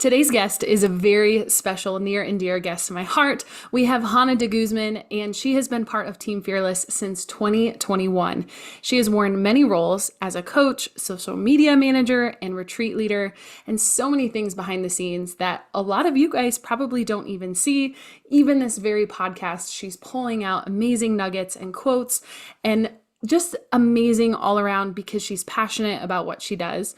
Today's guest is a very special, near and dear guest to my heart. We have Hana Deguzman, and she has been part of Team Fearless since 2021. She has worn many roles as a coach, social media manager, and retreat leader, and so many things behind the scenes that a lot of you guys probably don't even see. Even this very podcast, she's pulling out amazing nuggets and quotes and just amazing all around because she's passionate about what she does.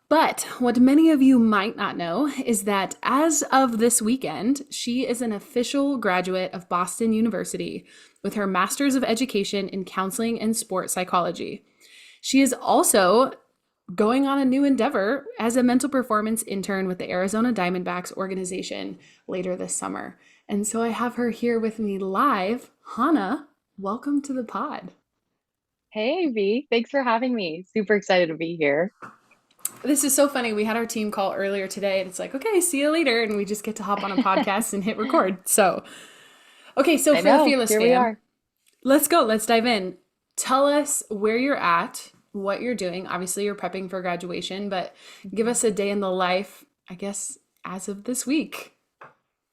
But what many of you might not know is that as of this weekend, she is an official graduate of Boston University with her Master's of Education in Counseling and Sport Psychology. She is also going on a new endeavor as a mental performance intern with the Arizona Diamondbacks organization later this summer. And so I have her here with me live. Hana, welcome to the pod. Hey, V. Thanks for having me. Super excited to be here. This is so funny. We had our team call earlier today, and it's like, okay, see you later. And we just get to hop on a podcast and hit record. So, okay, so I for the know. Fearless Here we fan, are. let's go. Let's dive in. Tell us where you're at, what you're doing. Obviously, you're prepping for graduation, but give us a day in the life, I guess, as of this week.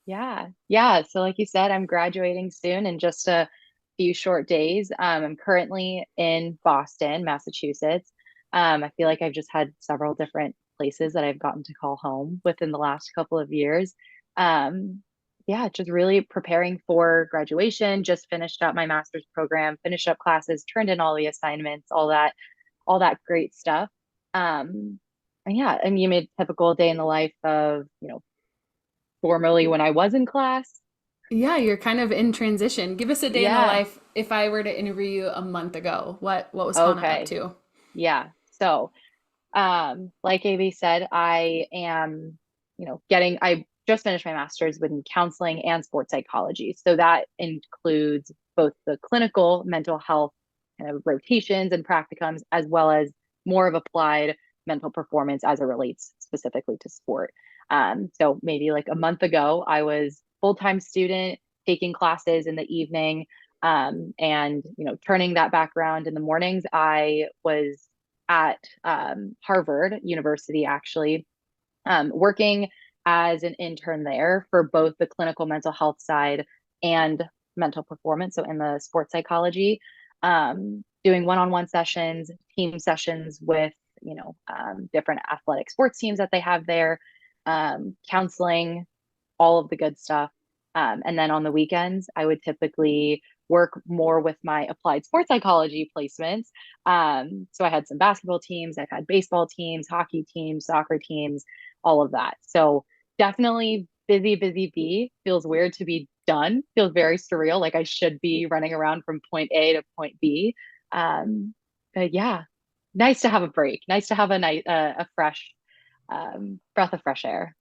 Yeah. Yeah. So, like you said, I'm graduating soon in just a few short days. I'm currently in Boston, Massachusetts. I feel like I've just had several different places that I've gotten to call home within the last couple of years. Um, yeah, just really preparing for graduation. Just finished up my master's program, finished up classes, turned in all the assignments, all that great stuff. And yeah, and you made typical day in the life of, formerly when I was in class. Yeah, you're kind of in transition. Give us a day in the Yeah. life if I were to interview you a month ago. What was Hana up Okay. to? Yeah. So, like AB said, I am, I just finished my master's in counseling and sports psychology. So that includes both the clinical mental health kind of rotations and practicums, as well as more of applied mental performance as it relates specifically to sport. So maybe like a month ago, I was full-time student taking classes in the evening, and turning that background in the mornings. I was at Harvard University, actually, working as an intern there for both the clinical mental health side and mental performance. So in the sports psychology, doing one-on-one sessions, team sessions with, different athletic sports teams that they have there, counseling, all of the good stuff. And then on the weekends, I would typically work more with my applied sports psychology placements. So I had some basketball teams, I've had baseball teams, hockey teams, soccer teams, all of that. So definitely busy, busy bee. Feels weird to be done. Feels very surreal, like I should be running around from point A to point B. But yeah, nice to have a break. Nice to have a night, a fresh breath of fresh air.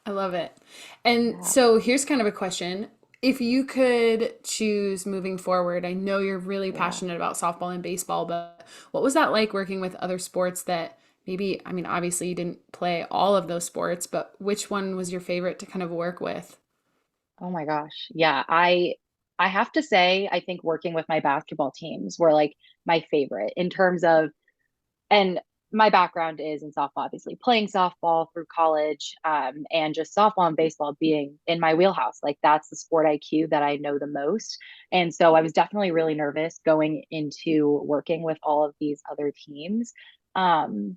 I love it. And Yeah. so here's kind of a question. If you could choose moving forward, I know you're really Yeah. passionate about softball and baseball, but what was that like working with other sports that maybe, I mean, obviously you didn't play all of those sports, but which one was your favorite to kind of work with? Oh my gosh. Yeah, I have to say I think working with my basketball teams were like my favorite in terms of, and my background is in softball, obviously playing softball through college, and just softball and baseball being in my wheelhouse. Like that's the sport IQ that I know the most. And so I was definitely really nervous going into working with all of these other teams. Um,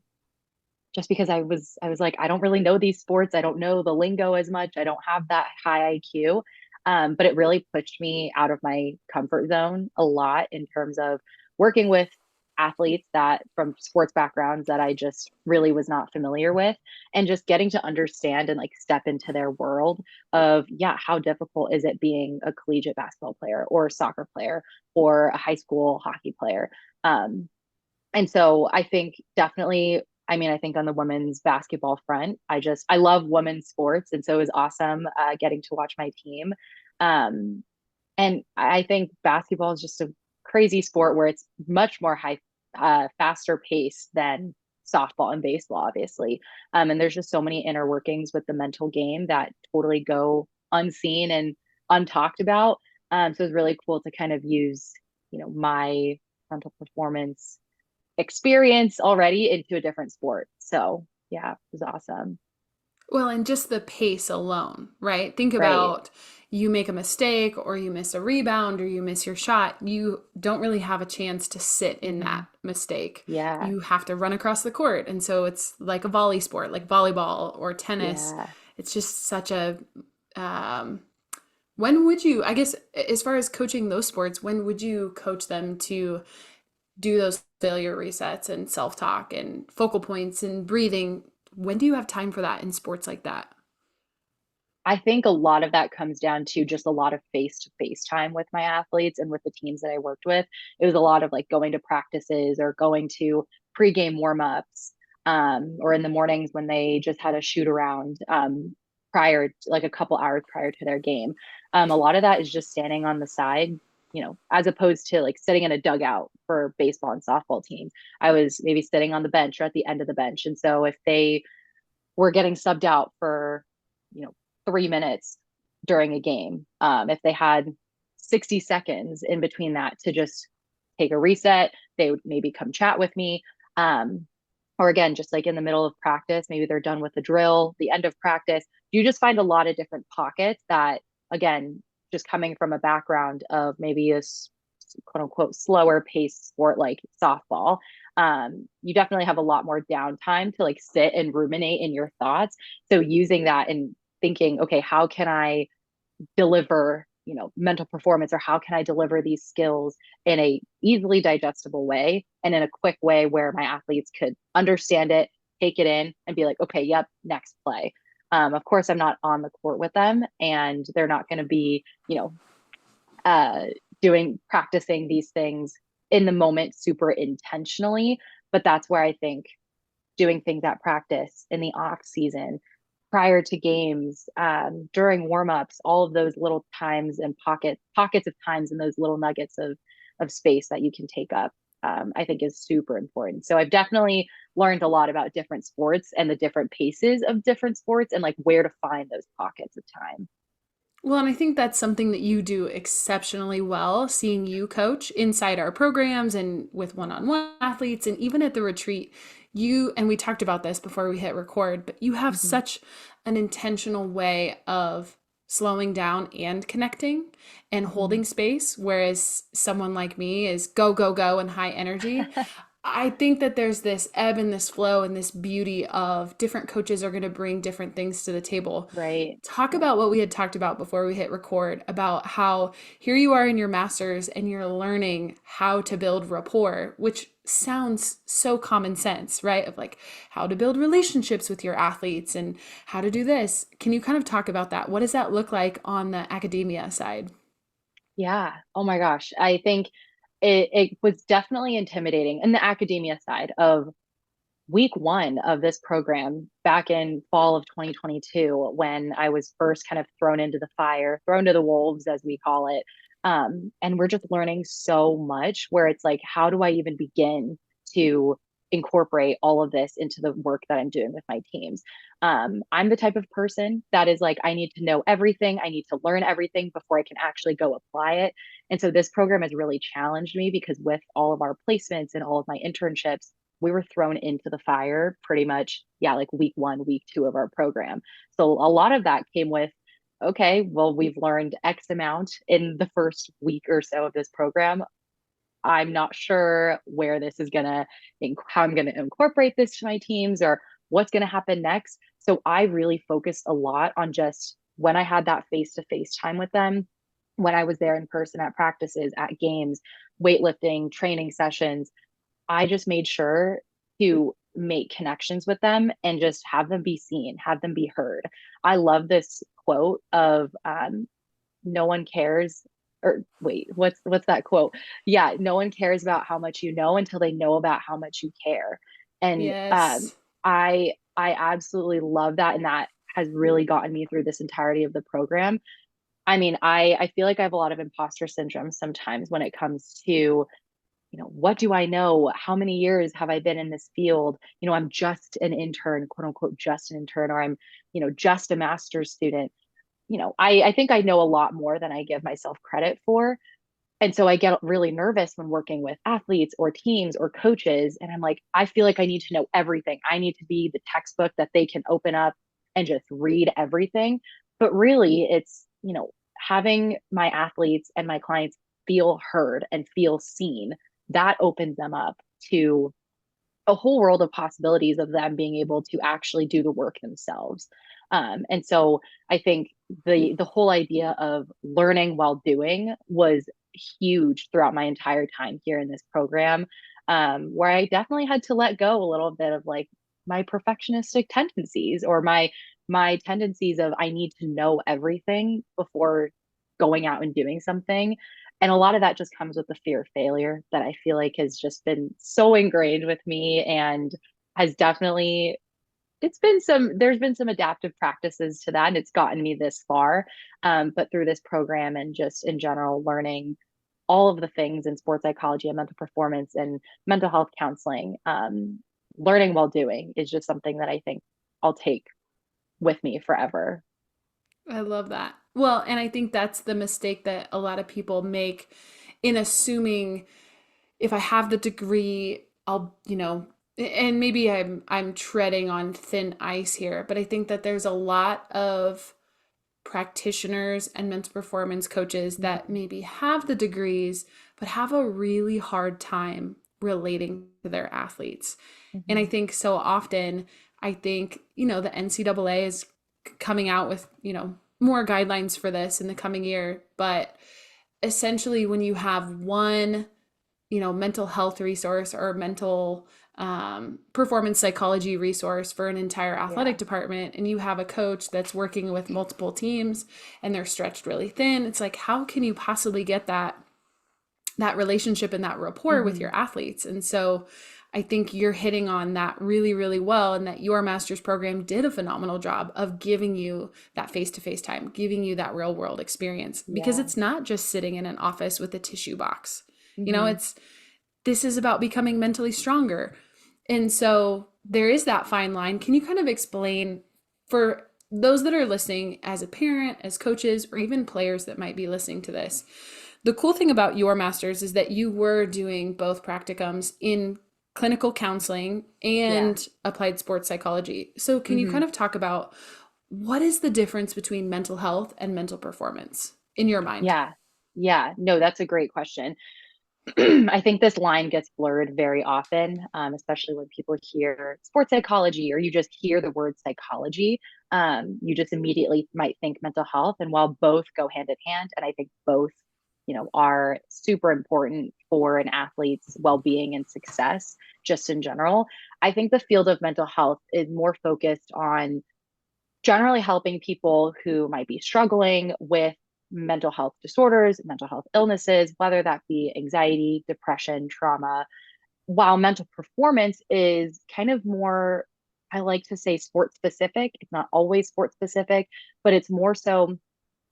just because I was like, I don't really know these sports. I don't know the lingo as much. I don't have that high IQ. But it really pushed me out of my comfort zone a lot in terms of working with athletes that from sports backgrounds that I just really was not familiar with, and just getting to understand and like step into their world of, yeah, how difficult is it being a collegiate basketball player or a soccer player or a high school hockey player. Um, and so I think definitely, I mean, I think on the women's basketball front, I love women's sports. And so it was awesome getting to watch my team. Um, and I think basketball is just a crazy sport where it's much more faster paced than softball and baseball, obviously. And there's just so many inner workings with the mental game that totally go unseen and untalked about. So it's really cool to kind of use, my mental performance experience already into a different sport. So yeah, it was awesome. Well, and just the pace alone, right? Think Right. about you make a mistake or you miss a rebound or you miss your shot. You don't really have a chance to sit in Hmm. that mistake. Yeah. You have to run across the court. And so it's like a volley sport, like volleyball or tennis. Yeah. It's just such a, um, when would you, I guess, as far as coaching those sports, when would you coach them to do those failure resets and self talk and focal points and breathing? When do you have time for that in sports like that? I think a lot of that comes down to just a lot of face to face time with my athletes and with the teams that I worked with. It was a lot of like going to practices or going to pregame warm ups, or in the mornings when they just had a shoot around, prior, like a couple hours prior to their game. A lot of that is just standing on the side, as opposed to like sitting in a dugout for baseball and softball teams. I was maybe sitting on the bench or at the end of the bench. And so if they were getting subbed out for, you know, 3 minutes during a game. If they had 60 seconds in between that to just take a reset, they would maybe come chat with me. Or again, just like in the middle of practice, maybe they're done with the drill, the end of practice. You just find a lot of different pockets that, again, just coming from a background of maybe a quote unquote slower paced sport like softball, you definitely have a lot more downtime to like sit and ruminate in your thoughts. So using that and thinking, okay, how can I deliver, mental performance, or how can I deliver these skills in a easily digestible way and in a quick way where my athletes could understand it, take it in, and be like, okay, yep, next play. Of course, I'm not on the court with them, and they're not going to be, uh, doing practicing these things in the moment super intentionally. But that's where I think doing things at practice in the off season, prior to games, during warmups, all of those little times and pockets of times and those little nuggets of space that you can take up, I think is super important. So I've definitely learned a lot about different sports and the different paces of different sports and like where to find those pockets of time. Well, and I think that's something that you do exceptionally well, seeing you coach inside our programs and with one on one athletes, and even at the retreat. You, and we talked about this before we hit record, but you have Mm-hmm. such an intentional way of slowing down and connecting and Mm-hmm. holding space, whereas someone like me is go, go, go and high energy. I think that there's this ebb and this flow and this beauty of different coaches are going to bring different things to the table. Right. Talk Yeah. about what we had talked about before we hit record about how here you are in your master's and you're learning how to build rapport, which sounds so common sense, right? Of like how to build relationships with your athletes and how to do this. Can you kind of talk about that? What does that look like on the academia side? Yeah. Oh my gosh. I think it was definitely intimidating in the academia side of week one of this program back in fall of 2022, when I was first kind of thrown into the fire, thrown to the wolves, as we call it. And we're just learning so much where it's like, how do I even begin to incorporate all of this into the work that I'm doing with my teams? I'm the type of person that is like, I need to know everything. I need to learn everything before I can actually go apply it. And so this program has really challenged me because with all of our placements and all of my internships, we were thrown into the fire pretty much, yeah, like week one, week two of our program. So a lot of that came with, okay, well, we've learned X amount in the first week or so of this program. I'm not sure where this is going to, how I'm going to incorporate this to my teams or what's going to happen next. So I really focused a lot on just when I had that face to face time with them, when I was there in person at practices, at games, weightlifting, training sessions, I just made sure to make connections with them and just have them be seen, have them be heard. I love this quote of, no one cares, or wait, what's that quote? Yeah, no one cares about how much you know until they know about how much you care. And Yes. I absolutely love that, and that has really gotten me through this entirety of the program. I mean, I feel like I have a lot of imposter syndrome sometimes when it comes to, what do I know? How many years have I been in this field? I'm just an intern, quote unquote, just an intern, or I'm, just a master's student. I think I know a lot more than I give myself credit for. And so I get really nervous when working with athletes or teams or coaches. And I'm like, I feel like I need to know everything. I need to be the textbook that they can open up, and just read everything. But really, it's, having my athletes and my clients feel heard and feel seen. That opens them up to a whole world of possibilities of them being able to actually do the work themselves. And so I think the whole idea of learning while doing was huge throughout my entire time here in this program, where I definitely had to let go a little bit of like my perfectionistic tendencies or my tendencies of I need to know everything before going out and doing something. And a lot of that just comes with the fear of failure that I feel like has just been so ingrained with me and has definitely there's been some adaptive practices to that and it's gotten me this far. But through this program and just in general learning all of the things in sports psychology and mental performance and mental health counseling, learning while doing is just something that I think I'll take with me forever. I love that. Well, and I think that's the mistake that a lot of people make in assuming if I have the degree, I'll, and maybe I'm treading on thin ice here, but I think that there's a lot of practitioners and mental performance coaches that Mhm. maybe have the degrees but have a really hard time relating to their athletes. And I Mhm. think so often, I think, the NCAA is coming out with, more guidelines for this in the coming year. But essentially, when you have one, mental health resource or mental performance psychology resource for an entire Yeah. athletic department, and you have a coach that's working with multiple teams and they're stretched really thin, it's like, how can you possibly get that relationship and that rapport with Mhm. your athletes? And so I think you're hitting on that really, really well, and that your master's program did a phenomenal job of giving you that face to face time, giving you that real world experience, because Yeah. it's not just sitting in an office with a tissue box. Mhm. It's this is about becoming mentally stronger. And so there is that fine line. Can you kind of explain for those that are listening as a parent, as coaches, or even players that might be listening to this? The cool thing about your master's is that you were doing both practicums in clinical counseling Yeah. and applied sports psychology. So, can you Mhm. kind of talk about what is the difference between mental health and mental performance in your mind? Yeah. Yeah. No, that's a great question. I think this line gets blurred very often, especially when people hear sports psychology or you just hear the word psychology. You just immediately might think mental health. And while both go hand in hand, and I think both, are super important for an athlete's well-being and success, just in general, I think the field of mental health is more focused on generally helping people who might be struggling with mental health disorders, mental health illnesses, whether that be anxiety, depression, trauma, while mental performance is kind of more, I like to say sports specific. It's not always sports specific, but it's more so,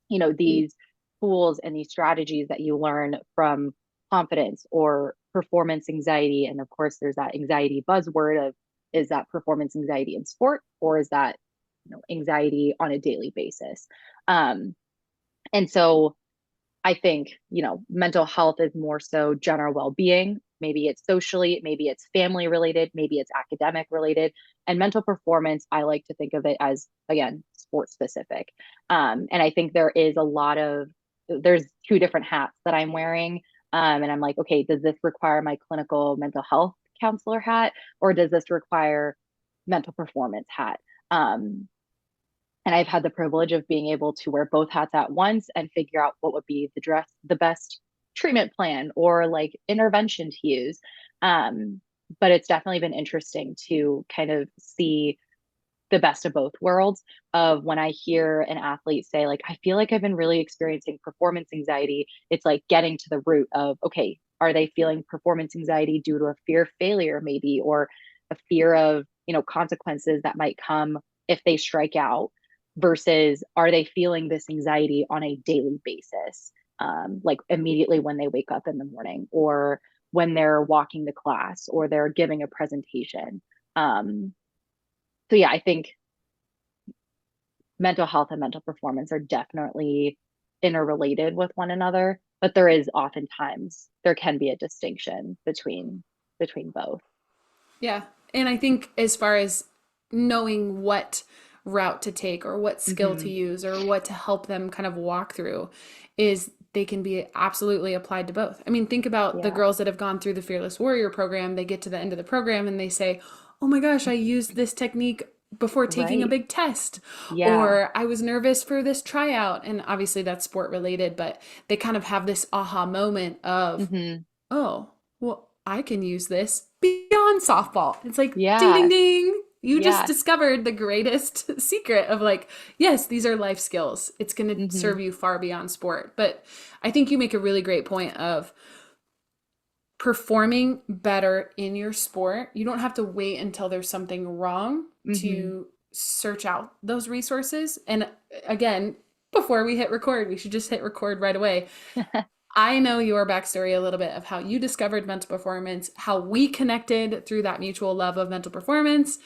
these tools and these strategies that you learn from confidence or performance anxiety. And of course, there's that anxiety buzzword of is that performance anxiety in sport or is that anxiety on a daily basis? Um, and so I think, mental health is more so general well-being. Maybe it's socially, maybe it's family related, maybe it's academic related. And mental performance, I like to think of it as, again, sports specific. And I think there's two different hats that I'm wearing. And I'm like, okay, does this require my clinical mental health counselor hat or does this require mental performance hat? Um, and I've had the privilege of being able to wear both hats at once and figure out what would be the best treatment plan or like intervention to use. Um, but it's definitely been interesting to kind of see the best of both worlds of when I hear an athlete say, like, I feel like I've been really experiencing performance anxiety. It's like getting to the root of, okay, are they feeling performance anxiety due to a fear of failure, maybe, or a fear of, consequences that might come if they strike out, versus are they feeling this anxiety on a daily basis? Like immediately when they wake up in the morning or when they're walking to class or they're giving a presentation. So yeah, I think mental health and mental performance are definitely interrelated with one another, but there can be a distinction between both. Yeah. And I think as far as knowing what route to take or what skill to Hmm. use or what to help them kind of walk through is they can be absolutely applied to both. I mean, think about the Yeah. girls that have gone through the Fearless Warrior program. They get to the end of the program and they say, "Oh my gosh, I used this technique before taking a Right. big test," Yeah. or "I was nervous for this tryout." And obviously that's sport related, but they kind of have this aha moment of, Hmm. "Oh, well, I can use this beyond softball." It's like, ding, ding, Yeah. ding. You just Yeah. discovered the greatest secret of like, yes, these are life skills. It's going to Hmm. serve you far beyond sport. But I think you make a really great point of performing better in your sport. You don't have to wait until there's something wrong Hmm. to search out those resources. And again, before we hit record, we should just hit record right away. I know your backstory a little bit of how you discovered mental performance, how we connected through that mutual love of mental performance.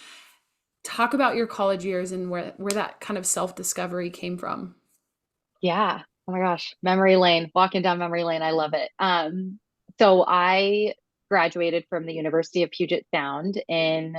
Talk about your college years and where that kind of self-discovery came from. Yeah. Oh my gosh. Memory lane, walking down memory lane. I love it. So I graduated from the University of Puget Sound in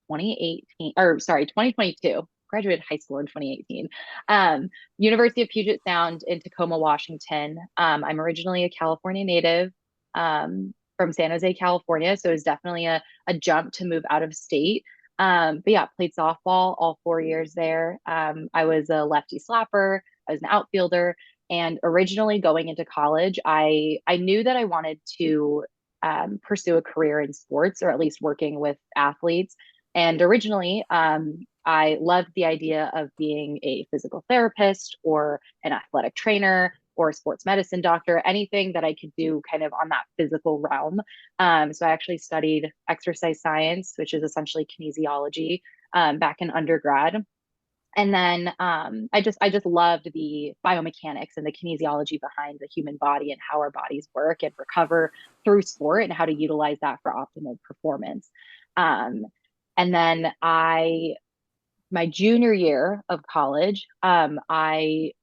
2018, or sorry, 2022. Graduated high school in 2018. Um, University of Puget Sound in Tacoma, Washington. I'm originally a California native, from San Jose, California. So it was definitely a jump to move out of state. But yeah, played softball all 4 years there. I was a lefty slapper. I was an outfielder. And originally going into college, I knew that I wanted to pursue a career in sports or at least working with athletes. And originally, I loved the idea of being a physical therapist or an athletic trainer or a sports medicine doctor, anything that I could do kind of on that physical realm. So I actually studied exercise science, which is essentially kinesiology, back in undergrad. And then I just loved the biomechanics and the kinesiology behind the human body and how our bodies work and recover through sport and how to utilize that for optimal performance. Um, and then my junior year of college, I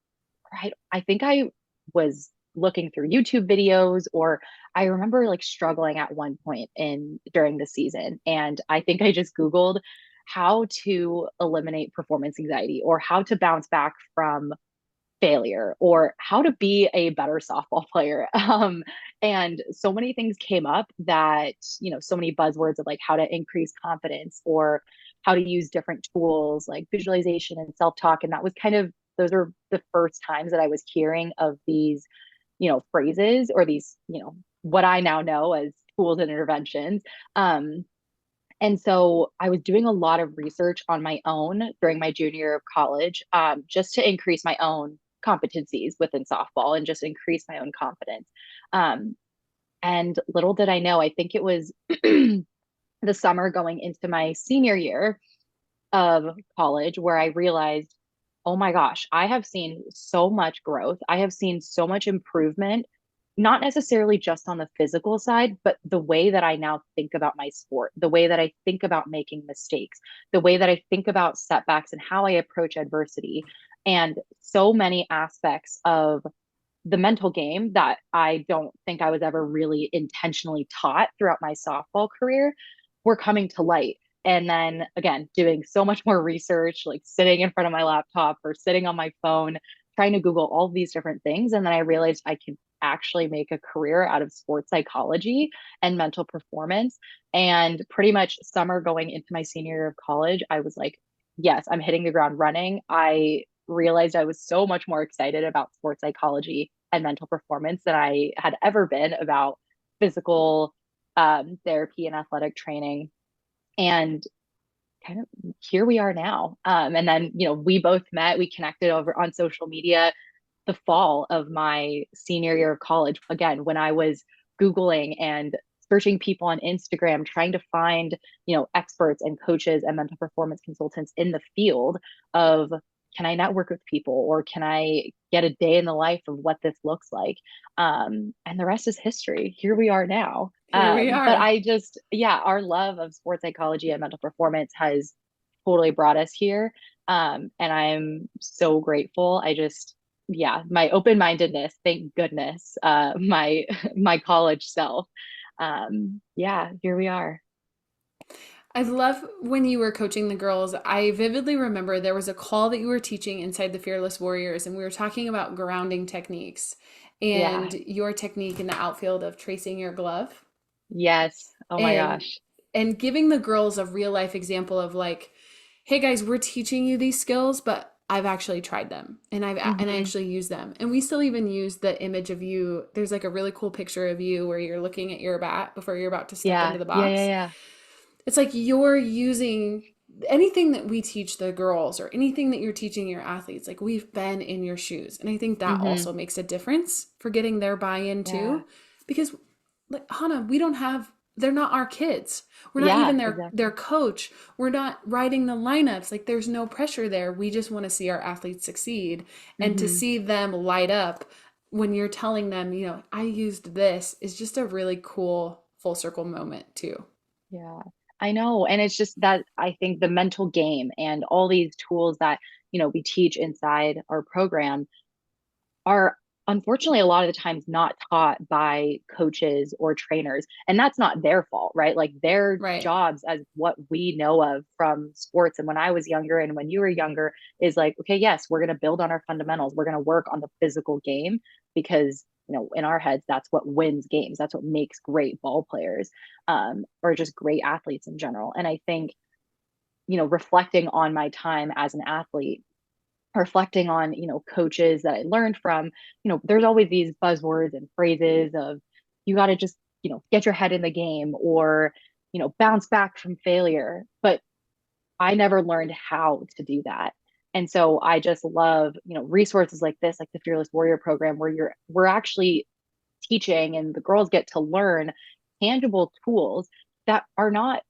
think I was looking through YouTube videos, or I remember like struggling at one point in during the season. And I think I just Googled how to eliminate performance anxiety or how to bounce back from failure or how to be a better softball player. And so many things came up that, so many buzzwords of like how to increase confidence or how to use different tools like visualization and self talk. And that was kind of, those are the first times that I was hearing of these, phrases or these, what I now know as tools and interventions. Um, and so I was doing a lot of research on my own during my junior year of college, just to increase my own competencies within softball and just increase my own confidence. Um, and little did I know, I think it was the summer going into my senior year of college where I realized, oh my gosh, I have seen so much growth. I have seen so much improvement, not necessarily just on the physical side, but the way that I now think about my sport, the way that I think about making mistakes, the way that I think about setbacks and how I approach adversity. And so many aspects of the mental game that I don't think I was ever really intentionally taught throughout my softball career were coming to light. And then again, doing so much more research, like sitting in front of my laptop or sitting on my phone, trying to Google all these different things. And then I realized I could actually make a career out of sports psychology and mental performance. And pretty much summer going into my senior year of college, I was like, yes, I'm hitting the ground running. I realized I was so much more excited about sports psychology and mental performance than I had ever been about physical therapy and athletic training. And kind of here we are now. And then, we both met, we connected over on social media the fall of my senior year of college. Again, when I was Googling and searching people on Instagram, trying to find, experts and coaches and mental performance consultants in the field of, can I network with people or can I get a day in the life of what this looks like? And the rest is history. Here we are now. Here we But are. I just, yeah, our love of sports psychology and mental performance has totally brought us here. And I'm so grateful. Yeah, my open-mindedness, thank goodness, my my college self. Yeah, here we are. I love when you were coaching the girls. I vividly remember there was a call that you were teaching inside the Fearless Warriors, and we were talking about grounding techniques Yeah. and your technique in the outfield of tracing your glove Yes. Oh my and gosh. giving the girls a real life example of like, hey guys, we're teaching you these skills, but I've actually tried them and I Hmm. actually use them. And we still even use the image of you. There's like a really cool picture of you where you're looking at your bat before you're about to step into Yeah. the Yeah. Yeah. box. Yeah. It's like you're using anything that we teach the girls or anything that you're teaching your athletes, like we've been in your shoes. And I think that Hmm. also makes a difference for getting their buy-in Yeah. too. Because like Hannah, we don't have they're not our kids. We're not Yeah. even their Exactly. coach. We're not writing the lineups. Like there's no pressure there. We just want to see our athletes succeed and to Hmm. see them light up when you're telling them, I used this is just a really cool full circle moment too. Yeah, I know. And it's just that I think the mental game and all these tools that, we teach inside our program are unfortunately a lot of the times not taught by coaches or trainers. And that's not their fault, right? Like their Right. jobs, as what we know of from sports and when I was younger and when you were younger, is like, okay, yes, we're going to build on our fundamentals. We're going to work on the physical game because, in our heads, that's what wins games. That's what makes great ball players, or just great athletes in general. And I think, reflecting on my time as an athlete, reflecting on, coaches that I learned from, there's always these buzzwords and phrases of you got to just, get your head in the game or, bounce back from failure. But I never learned how to do that. And so I just love, resources like this, like the Fearless Warrior program, where we're actually teaching and the girls get to learn tangible tools that are not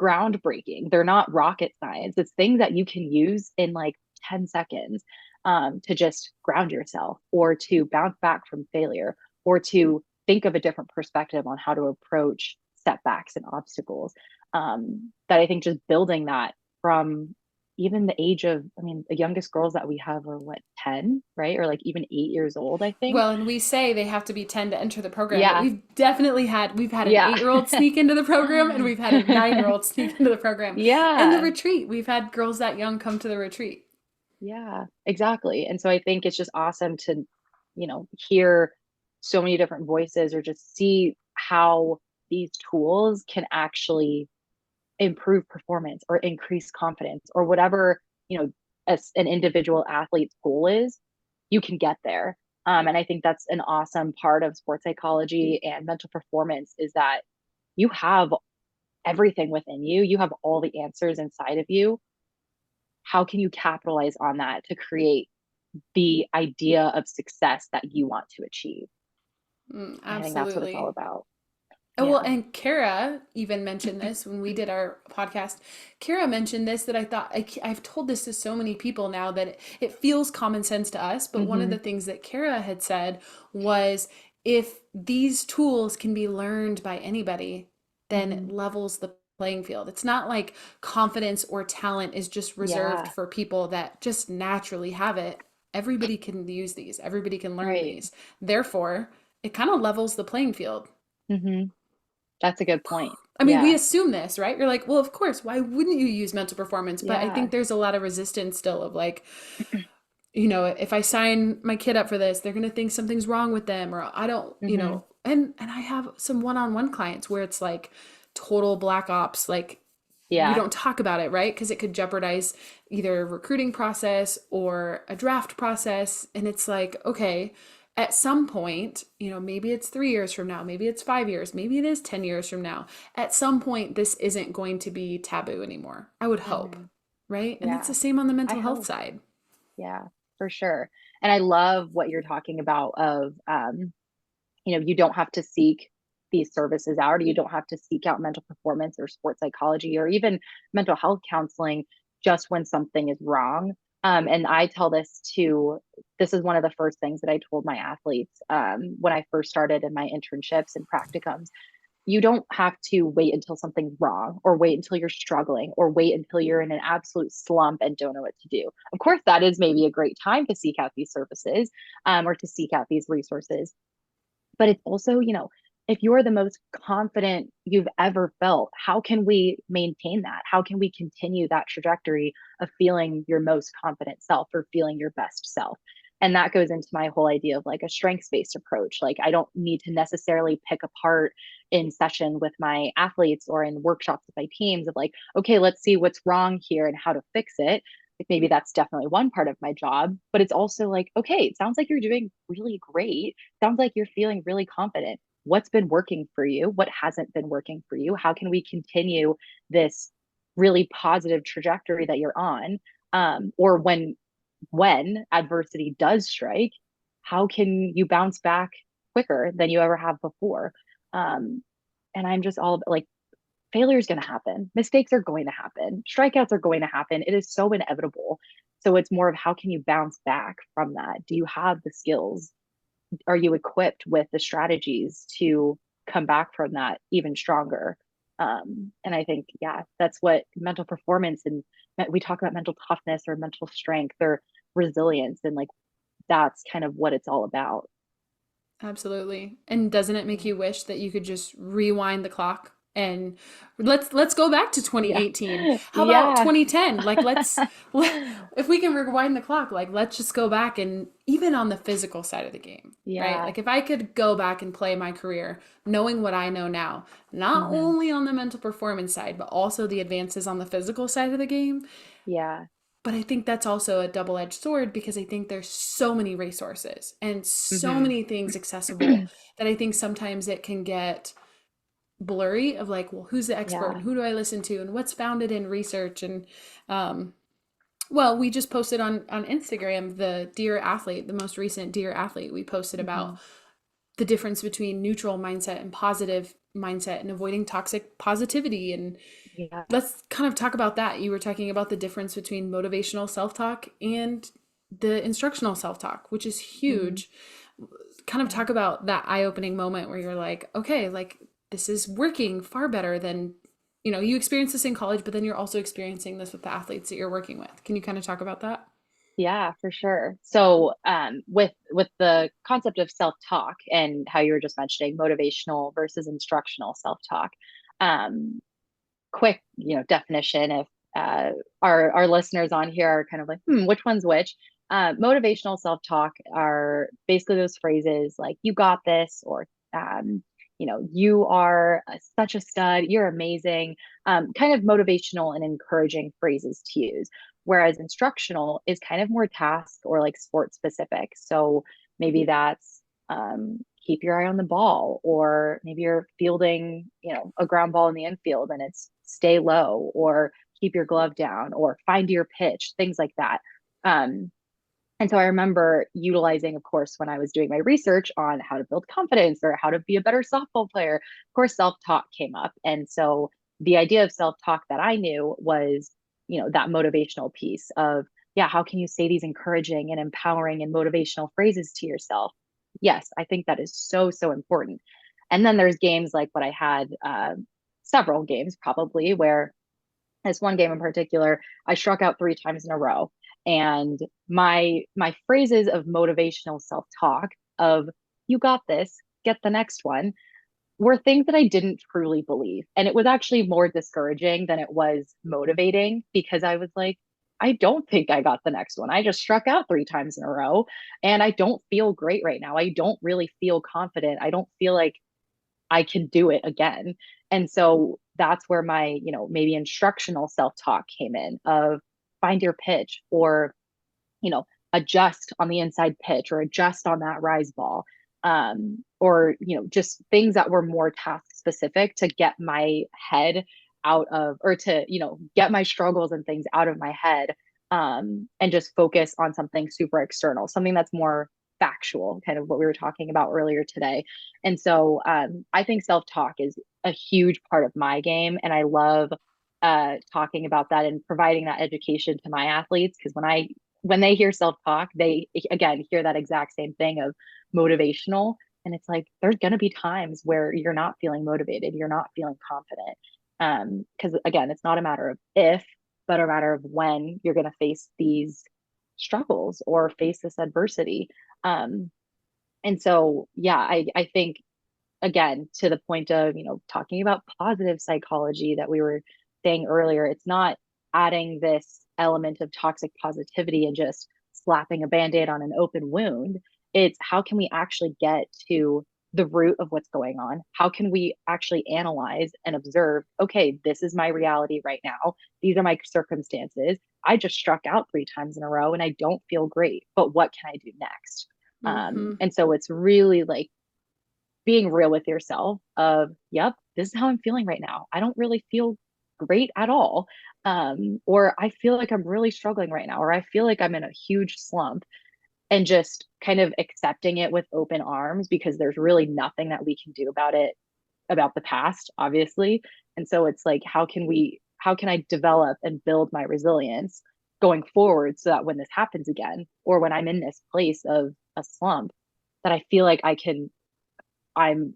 groundbreaking. They're not rocket science. It's things that you can use in like 10 seconds, to just ground yourself or to bounce back from failure or to think of a different perspective on how to approach setbacks and obstacles. That I think just building that from even the age of, I mean, the youngest girls that we have are what, 10, right? Or like even 8 years old, I think. Well, and we say they have to be 10 to enter the program, but Yeah. we've had an Yeah. 8-year-old sneak into the program and we've had a 9-year-old sneak into the program. And the Yeah. retreat, we've had girls that young come to the retreat. Yeah, exactly. And so I think it's just awesome to, hear so many different voices or just see how these tools can actually improve performance or increase confidence or whatever, as an individual athlete's goal is, you can get there. And I think that's an awesome part of sports psychology and mental performance is that you have everything within you. You have all the answers inside of you. How can you capitalize on that to create the idea of success that you want to achieve? And I think that's what it's all Absolutely. about. Oh, well, Yeah. and Kara even mentioned this when we did our podcast. Kara mentioned this that I thought I've told this to so many people now that it feels common sense to us. But one of Hmm. the things that Kara had said was if these tools can be learned by anybody, then it Hmm. levels the playing field. It's not like confidence or talent is just reserved Yeah. for people that just naturally have it. Everybody can use these, everybody can learn Right. these. Therefore, it kind of levels the playing field. Hmm. That's a good point. I mean, we Yeah. assume this, right? You're like, well, of course, why wouldn't you use mental performance? But I Yeah. think there's a lot of resistance still of like, if I sign my kid up for this, they're going to think something's wrong with them or I don't, Hmm. and I have some one-on-one clients where it's like total black ops, like we Yeah. don't talk about it, right? Because it could jeopardize either a recruiting process or a draft process. And it's like, okay, at some point, maybe it's 3 years from now, maybe it's 5 years, maybe it is 10 years from now. At some point, this isn't going to be taboo anymore. I would hope, Hmm. right? And it's Yeah. the same on the I mental health hope. side. Yeah, for sure. And I love what you're talking about of, you don't have to seek these services out, or you don't have to seek out mental performance or sports psychology or even mental health counseling just when something is wrong. And I tell this is one of the first things that I told my athletes, when I first started in my internships and practicums. You don't have to wait until something's wrong or wait until you're struggling or wait until you're in an absolute slump and don't know what to do. Of course, that is maybe a great time to seek out these services, or to seek out these resources. But it's also, if you're the most confident you've ever felt, how can we maintain that? How can we continue that trajectory of feeling your most confident self or feeling your best self? And that goes into my whole idea of like a strengths based approach. Like, I don't need to necessarily pick apart in session with my athletes or in workshops with my teams of like, okay, let's see what's wrong here and how to fix it. Like, maybe that's definitely one part of my job, but it's also like, okay, it sounds like you're doing really great. Sounds like you're feeling really confident. What's been working for you? What hasn't been working for you? How can we continue this really positive trajectory that you're on? Or when adversity does strike, how can you bounce back quicker than you ever have before? Um, and I'm just all like, failure is going to happen. Mistakes are going to happen. Strikeouts are going to happen. It is so inevitable. So it's more of how can you bounce back from that? Do you have the skills? Are you equipped with the strategies to come back from that even stronger? And I think, yeah, that's what mental performance and we talk about mental toughness or mental strength or resilience. And like, that's kind of what it's all about. Absolutely. And doesn't it make you wish that you could just rewind the clock and let's go back to Yeah. 2018. How about Yeah. 2010? Like if we can rewind the clock, like let's just go back and even on the physical side of the game, right? Yeah. Like if I could go back and play my career knowing what I know now, not Hmm. only on the mental performance side, but also the advances on the physical side of the game, Yeah. but I think that's also a double-edged sword because I think there's so many resources and so Hmm. many things accessible that I think sometimes it can get blurry of like, well, who's the expert Yeah. and who do I listen to and what's founded in research and um, well, we just posted on Instagram the Dear Athlete, the most recent Dear Athlete. We posted Hmm. about the difference between neutral mindset and positive mindset and avoiding toxic positivity and Yeah. let's kind of talk about that. You were talking about the difference between motivational self talk and the instructional self talk, which is Hmm. huge. Kind of Yeah. talk about that eye opening moment where you're like, okay, like this is working far better than, you experience this in college, but then you're also experiencing this with the athletes that you're working with. Can you kind of talk about that? Yeah, for sure. So, with the concept of self-talk and how you were just mentioning motivational versus instructional self-talk, um, quick, definition if our listeners on here are kind of like, which one's which? Motivational self-talk are basically those phrases like "you got this" or "you are such a stud," "you're amazing," kind of motivational and encouraging phrases to use. Whereas instructional is kind of more task or like sport specific. So maybe that's keep your eye on the ball, or maybe you're fielding, a ground ball in the infield and it's stay low, or keep your glove down, or find your pitch, things like that. Um, and so I remember utilizing, of course, when I was doing my research on how to build confidence or how to be a better softball player, of course, self talk came up. And so the idea of self talk that I knew was, that motivational piece of, yeah, how can you say these encouraging and empowering and motivational phrases to yourself? Yes, I think that is so, so important. And then there's games like what I had, several games probably, where this one game in particular, I struck out 3 times in a row. And my phrases of motivational self-talk of "you got this, get the next one" were things that I didn't truly believe. And it was actually more discouraging than it was motivating, because I was like, I don't think I got the next one. I just struck out 3 times in a row and I don't feel great right now. I don't really feel confident. I don't feel like I can do it again. And so that's where my, maybe instructional self-talk came in of find your pitch, or, adjust on the inside pitch, or adjust on that rise ball. Or, just things that were more task specific to get my head out of, or to, get my struggles and things out of my head. And just focus on something super external, something that's more factual, kind of what we were talking about earlier today. And so I think self talk is a huge part of my game. And I love talking about that and providing that education to my athletes, because when they hear self talk, they again hear that exact same thing of motivational. And it's like, there's going to be times where you're not feeling motivated, you're not feeling confident. Because again, it's not a matter of if, but a matter of when you're going to face these struggles or face this adversity. Um, and so, yeah, I think again, to the point of, talking about positive psychology that we were saying earlier, it's not adding this element of toxic positivity and just slapping a band-aid on an open wound. It's how can we actually get to the root of what's going on? How can we actually analyze and observe, okay, this is my reality right now. These are my circumstances. I just struck out 3 times in a row and I don't feel great, but what can I do next? Mm-hmm. And so it's really like being real with yourself of, yep, this is how I'm feeling right now. I don't really feel great at all. Or I feel like I'm really struggling right now, or I feel like I'm in a huge slump, and just kind of accepting it with open arms because there's really nothing that we can do about it, about the past, obviously. And so it's like, how can I develop and build my resilience going forward so that when this happens again, or when I'm in this place of a slump, that I feel like I'm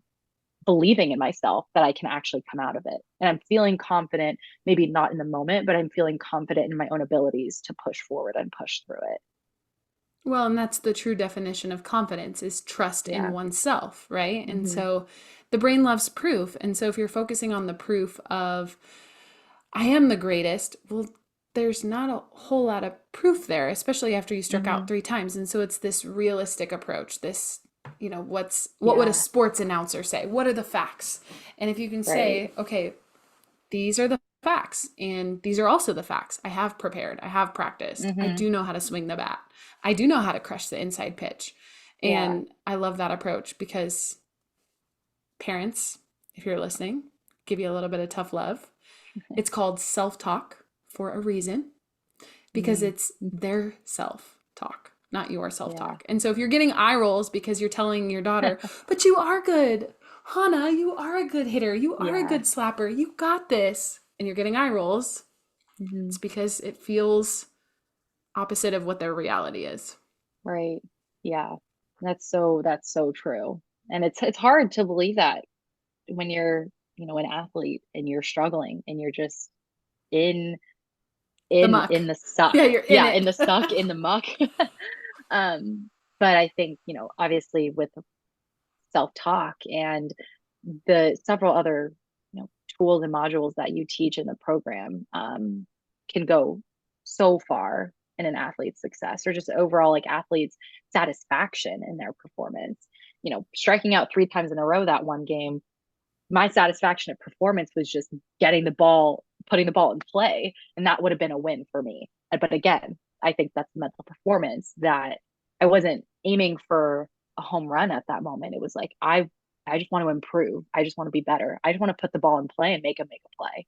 believing in myself that I can actually come out of it. And I'm feeling confident, maybe not in the moment, but I'm feeling confident in my own abilities to push forward and push through it. Well, and that's the true definition of confidence is trust in Yeah. oneself, right? And Mm-hmm. so the brain loves proof. And so if you're focusing on the proof of I am the greatest, well, there's not a whole lot of proof there, especially after you struck Mm-hmm. out 3 times. And so it's this realistic approach, this, what would a Yeah. sports announcer say? What are the facts? And if you can Right. say, okay, these are the facts and these are also the facts. I have prepared, I have practiced, I Mm-hmm. do know how to swing the bat, I do know how to crush the inside pitch. Yeah. And I love that approach because parents, if you're listening, give you a little bit of tough love. It's called self-talk for a reason because Mm-hmm. it's their self-talk, not your Yeah. self-talk. And so if you're getting eye rolls because you're telling your daughter, but you are good, Hana, you are a good hitter, you are a Yeah. good slapper, you got this, and you're getting eye rolls, Mm-hmm. it's because it feels opposite of what their reality is. Right. Yeah. That's so true. And it's hard to believe that when you're, an athlete and you're struggling and you're just in The in muck. the suck. Yeah, you're in Yeah, it. in the suck, in the muck. But I think, obviously with self-talk and the several other, tools and modules that you teach in the program, can go so far in an athlete's success or just overall like athletes' satisfaction in their performance. Striking out 3 times in a row that one game, my satisfaction of performance was just getting the ball, putting the ball in play, and that would have been a win for me. But again, I think that's mental performance that I wasn't aiming for a home run at that moment. It was like I just want to improve. I just want to be better. I just want to put the ball in play and make a play.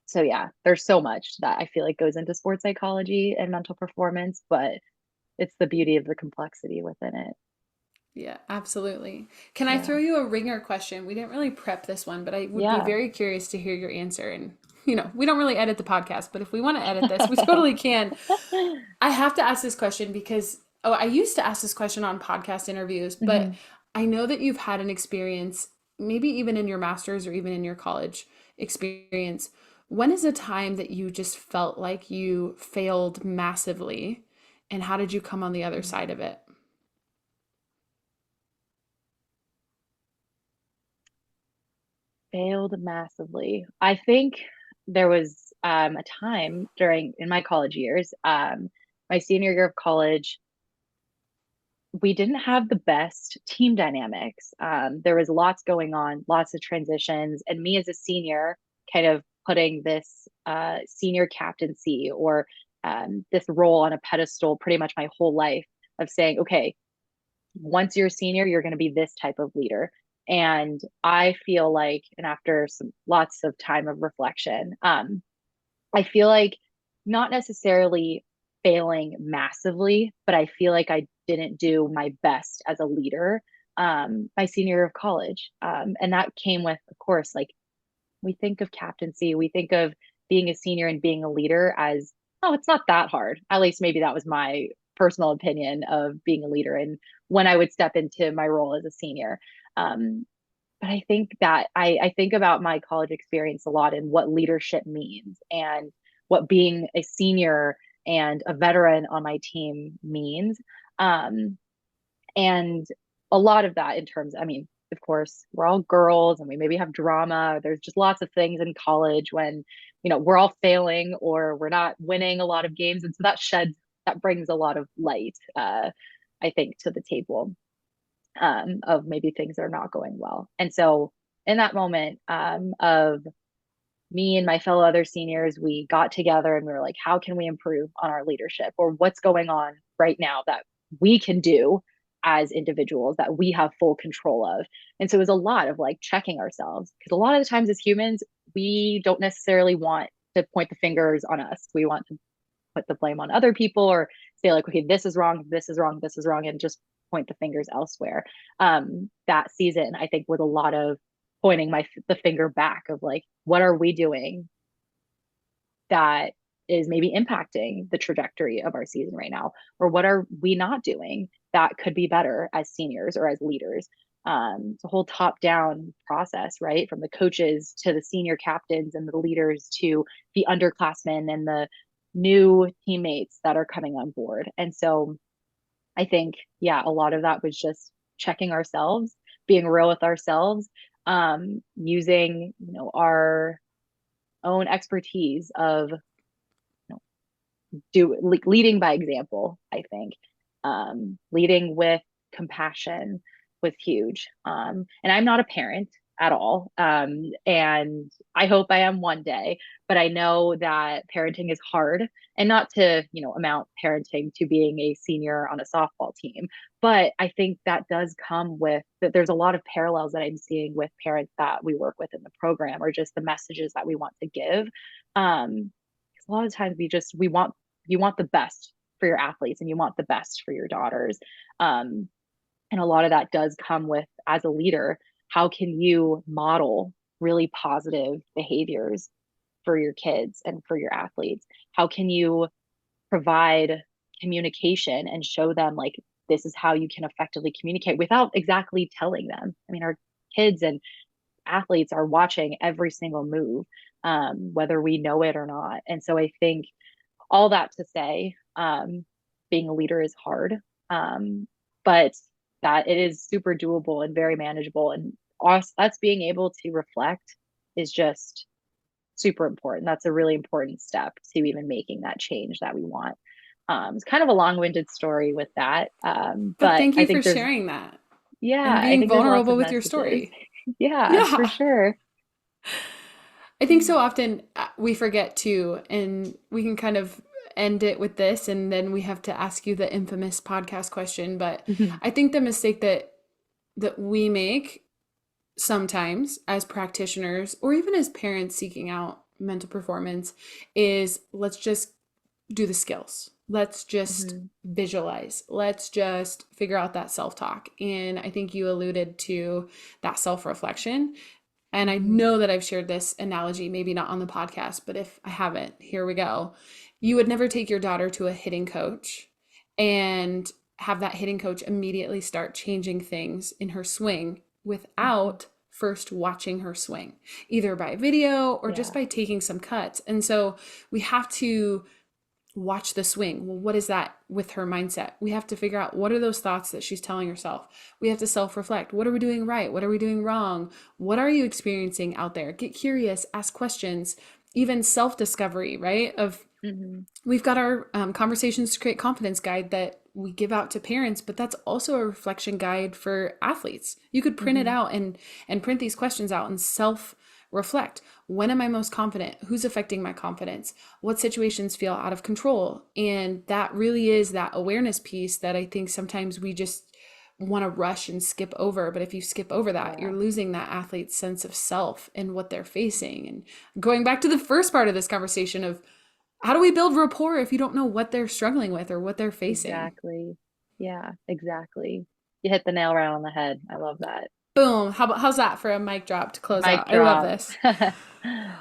So yeah, there's so much that I feel like goes into sports psychology and mental performance, but it's the beauty of the complexity within it. Yeah, absolutely. Can I Yeah. throw you a ringer question? We didn't really prep this one, but I would be Yeah. very curious to hear your answer. And, we don't really edit the podcast, but if we want to edit this, we totally can. I have to ask this question because, oh, I used to ask this question on podcast interviews, but Hmm. I know that you've had an experience, maybe even in your master's or even in your college experience. When is a time that you just felt like you failed massively? And how did you come on the other side of it? Failed massively. I think there was a time during in my college years, my senior year of college, we didn't have the best team dynamics. There was lots going on, lots of transitions, and me as a senior, kind of putting this senior captaincy or this role on a pedestal pretty much my whole life of saying, okay, once you're a senior, you're going to be this type of leader. And I feel like, and after some lots of time of reflection, I feel like not necessarily failing massively, but I feel like I didn't do my best as a leader my senior year of college. And that came with, of course, like we think of captaincy, we think of being a senior and being a leader as, oh, it's not that hard. At least maybe that was my personal opinion of being a leader and when I would step into my role as a senior. Um, but I think that I think about my college experience a lot and what leadership means and what being a senior and a veteran on my team means. Um, and a lot of that in terms, I mean, of course, we're all girls and we maybe have drama. There's just lots of things in college when, we're all failing or we're not winning a lot of games. And so that brings a lot of light, I think, to the table, of maybe things that are not going well. And so in that moment, of me and my fellow other seniors, we got together and we were like, how can we improve on our leadership, or what's going on right now that we can do as individuals that we have full control of? And so it was a lot of like checking ourselves, because a lot of the times as humans, we don't necessarily want to point the fingers on us. We want to put the blame on other people or say like, okay, this is wrong, this is wrong, this is wrong, and just point the fingers elsewhere. That season, I think, was a lot of pointing the finger back of like, what are we doing that is maybe impacting the trajectory of our season right now, or what are we not doing that could be better as seniors or as leaders? It's a whole top down process, right? From the coaches to the senior captains and the leaders to the underclassmen and the new teammates that are coming on board. And so I think, yeah, a lot of that was just checking ourselves, being real with ourselves, using, our own expertise of leading by example. I think, leading with compassion was huge. And I'm not a parent at all. And I hope I am one day, but I know that parenting is hard, and not to, amount parenting to being a senior on a softball team. But I think that does come with that. There's a lot of parallels that I'm seeing with parents that we work with in the program, or just the messages that we want to give. A lot of times we want you want the best for your athletes and you want the best for your daughters. And a lot of that does come with, as a leader, how can you model really positive behaviors for your kids and for your athletes? How can you provide communication and show them like, this is how you can effectively communicate without exactly telling them? I mean, our kids and athletes are watching every single move, whether we know it or not. And so I think all that to say, being a leader is hard, but that it is super doable and very manageable. And us being able to reflect is just super important. That's a really important step to even making that change that we want. It's kind of a long-winded story with that, But but thank I you for think sharing that and yeah, I being think there's lots vulnerable of with your messages. story. Yeah, for Yeah. sure. I think so often we forget to, and we can kind of end it with this, and then we have to ask you the infamous podcast question. But Mhm. I think the mistake that we make sometimes as practitioners or even as parents seeking out mental performance is, let's just do the skills. Let's just Mhm. visualize. Let's just figure out that self talk. And I think you alluded to that self reflection. And I Mhm. know that I've shared this analogy, maybe not on the podcast, but if I haven't, here we go. You would never take your daughter to a hitting coach and have that hitting coach immediately start changing things in her swing Mhm. without first watching her swing, either by video or just Yeah. by taking some cuts. And so we have to watch the swing. Well, what is that with her mindset? We have to figure out, what are those thoughts that she's telling herself? We have to self reflect. What are we doing right? What are we doing wrong? What are you experiencing out there? Get curious, ask questions, even self discovery, right? Mhm. We've got our Conversations to Create Confidence guide that we give out to parents, but that's also a reflection guide for athletes. You could print it Mhm. out and print these questions out and self reflect. When am I most confident? Who's affecting my confidence? What situations feel out of control? And that really is that awareness piece that I think sometimes we just want to rush and skip over. But if you skip over that, you're Yeah. losing that athlete's sense of self and what they're facing. And going back to the first part of this conversation of, how do we build rapport if you don't know what they're struggling with or what they're facing? Exactly. Yeah, exactly. You hit the nail right on the head. I love that. Boom. How's that for a mic drop to close Mic out? I love drop. this.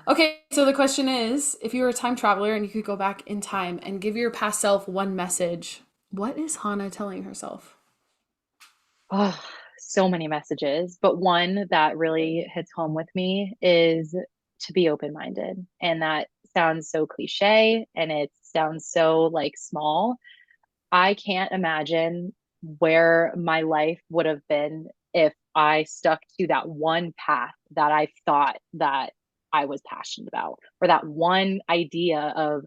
Okay, so the question is, if you were a time traveler and you could go back in time and give your past self one message, what is Hana telling herself? Oh, so many messages, but one that really hits home with me is to be open-minded. And that sounds so cliche and it sounds so like small. I can't imagine where my life would have been if I stuck to that one path that I thought that I was passionate about, or that one idea of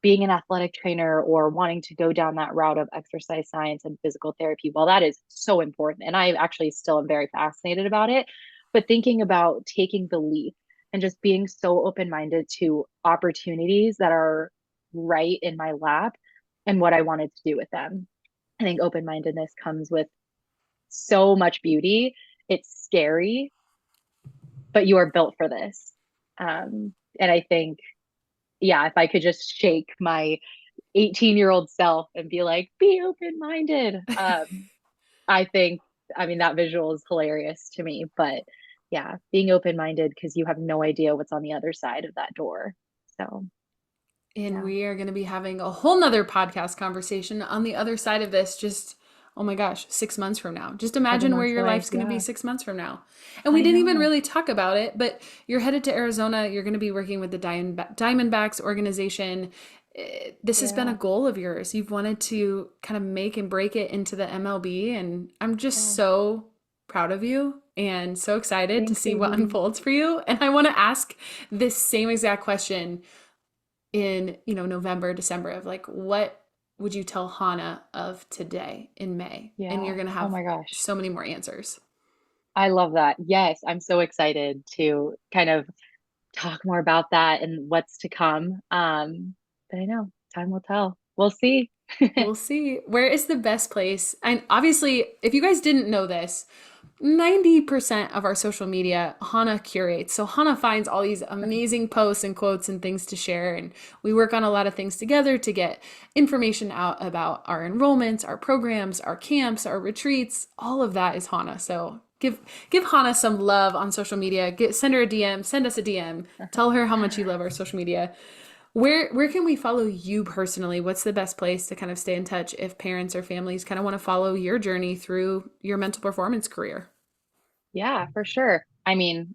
being an athletic trainer or wanting to go down that route of exercise science and physical therapy. Well, that is so important. And I actually still am very fascinated about it. But thinking about taking the leap and just being so open minded to opportunities that are right in my lap and what I wanted to do with them. I think open mindedness comes with so much beauty. It's scary, but you are built for this. And I think, yeah, if I could just shake my 18-year-old self and be like, be open minded, I think, I mean, that visual is hilarious to me. But yeah, being open minded because you have no idea what's on the other side of that door. So, And yeah, we are going to be having a whole nother podcast conversation on the other side of this, just, oh my gosh, 6 months from now. Just couple imagine where months your away. life's going to be Yeah, 6 months from now. And we I didn't even know. really talk about it, but you're headed to Arizona. You're going to be working with the Diamondbacks organization. This has been a Yeah, goal of yours. You've wanted to kind of make and break it into the MLB. And I'm just yeah. so proud of you and so excited to Thanks, see what AB. unfolds for you. And I want to ask this same exact question in, November, December of like, what would you tell Hana of today in May? And you're Yeah. going to Oh have my gosh. so many more answers. I love that. Yes, I'm so excited to kind of talk more about that and what's to come. But I know time will tell. We'll see. We'll see. Where is the best place? And obviously, if you guys didn't know this, 90% of our social media, Hana curates. So Hana finds all these amazing posts and quotes and things to share. And we work on a lot of things together to get information out about our enrollments, our programs, our camps, our retreats. All of that is Hana. So give Hana some love on social media. Send her a DM, send us a DM. Tell her how much you love our social media. Where can we follow you personally? What's the best place to kind of stay in touch if parents or families kind of want to follow your journey through your mental performance career? Yeah, for sure. I mean,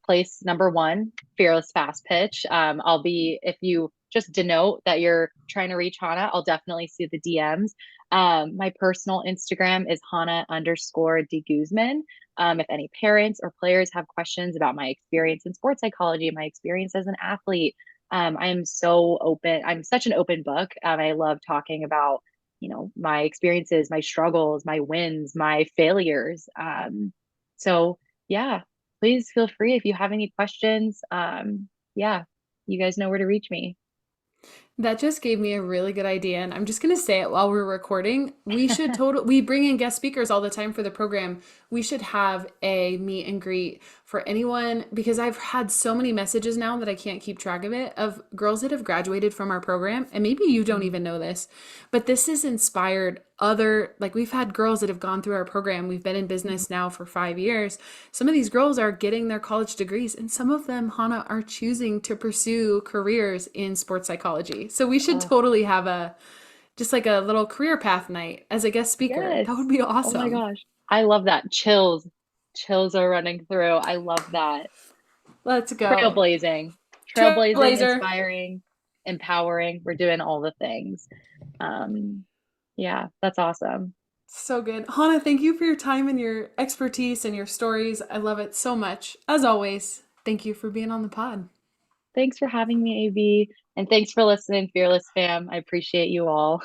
place number one, Fearless Fast Pitch. I'll be, if you just denote that you're trying to reach Hana, I'll definitely see the DMs. My personal Instagram is Hana_Deguzman. If any parents or players have questions about my experience in sports psychology, my experience as an athlete, I am so open. I'm such an open book. I love talking about, my experiences, my struggles, my wins, my failures. So yeah, please feel free if you have any questions. Yeah, you guys know where to reach me. That just gave me a really good idea, and I'm just gonna say it while we're recording. We bring in guest speakers all the time for the program. We should have a meet and greet for anyone because I've had so many messages now that I can't keep track of it of girls that have graduated from our program, and maybe you don't Mm. even know this, but this has inspired other, like, we've had girls that have gone through our program. We've been in business now for 5 years. Some of these girls are getting their college degrees, and some of them, Hana, are choosing to pursue careers in sports psychology. So we should Oh, totally have a just like a little career path night as a guest speaker. That yes. would be Oh my awesome. gosh. I love that. Chills. Chills are running through. I love that. Let's go. Trailblazing. Trailblazing, Trailblazer. inspiring, empowering. We're doing all the things. Um, yeah, that's awesome. So good. Hana, thank you for your time and your expertise and your stories. I love it so much. As always, thank you for being on the pod. Thanks for having me, AB. And thanks for listening, Fearless fam. I appreciate you all.